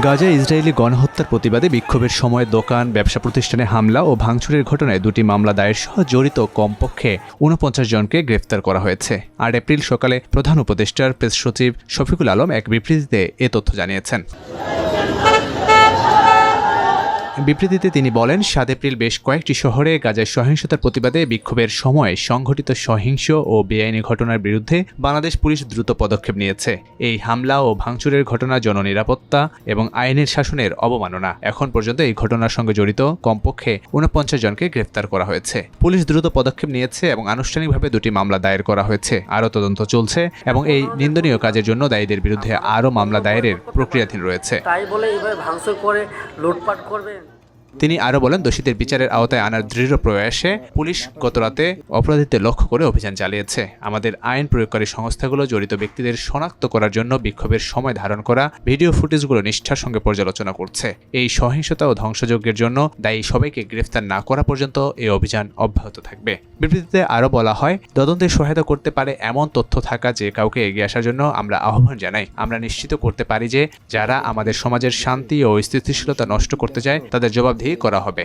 গাজায় ইসরায়েলি গণহত্যার প্রতিবাদে বিক্ষোভের সময় দোকান, ব্যবসা প্রতিষ্ঠানে হামলা ও ভাঙচুরের ঘটনায় 2টি মামলা দায়ের সহ জড়িত কমপক্ষে 49 জনকে গ্রেফতার করা হয়েছে। 8 এপ্রিল সকালে প্রধান উপদেষ্টার প্রেস সচিব শফিকুল আলম এক বিবৃতিতে এ তথ্য জানিয়েছেন। বিবৃতিতে তিনি বলেন, 7 এপ্রিল বেশ কয়েকটি শহরে গাজায় সহিংসতার প্রতিবাদে বিক্ষোভের সময় সংঘটিত সহিংস ও বেআইনি ঘটনার বিরুদ্ধে বাংলাদেশ পুলিশ দ্রুত পদক্ষেপ নিয়েছে। এই হামলা ও ভাঙচুরের ঘটনা জননিরাপত্তা এবং আইনের শাসনের অবমাননা। এখন পর্যন্ত এই ঘটনার সঙ্গে জড়িত কমপক্ষে 49 জনকে গ্রেফতার করা হয়েছে। পুলিশ দ্রুত পদক্ষেপ নিয়েছে এবং আনুষ্ঠানিকভাবে 2টি মামলা দায়ের করা হয়েছে। আরও তদন্ত চলছে এবং এই নিন্দনীয় কাজের জন্য দায়ীদের বিরুদ্ধে আরও মামলা দায়েরের প্রক্রিয়াধীন রয়েছে। তাই বলে এভাবে ভাঙচুর করে লুটপাট করবেন? তিনি আরও বলেন, দোষীদের বিচারের আওতায় আনার দৃঢ় প্রয়াসে পুলিশ গতরাতে অপরাধীদের লক্ষ্য করে অভিযান চালিয়েছে। আমাদের আইন প্রয়োগকারী সংস্থাগুলো জড়িত ব্যক্তিদের শনাক্ত করার জন্য বিক্ষোভের সময় ধারণ করা ভিডিও ফুটেজগুলো নিষ্ঠার সঙ্গে পর্যালোচনা করছে। এই সহিংসতা ও ধ্বংসযজ্ঞের জন্য দায়ী সবাইকে গ্রেফতার না করা পর্যন্ত এই অভিযান অব্যাহত থাকবে। বিবৃতিতে আরও বলা হয়, তদন্তে সহায়তা করতে পারে এমন তথ্য থাকা যে কাউকে এগিয়ে আসার জন্য আমরা আহ্বান জানাই। আমরা নিশ্চিত করতে পারি যে যারা আমাদের সমাজের শান্তি ও স্থিতিশীলতা নষ্ট করতে চায় তাদের জবাবদিহি করা হবে।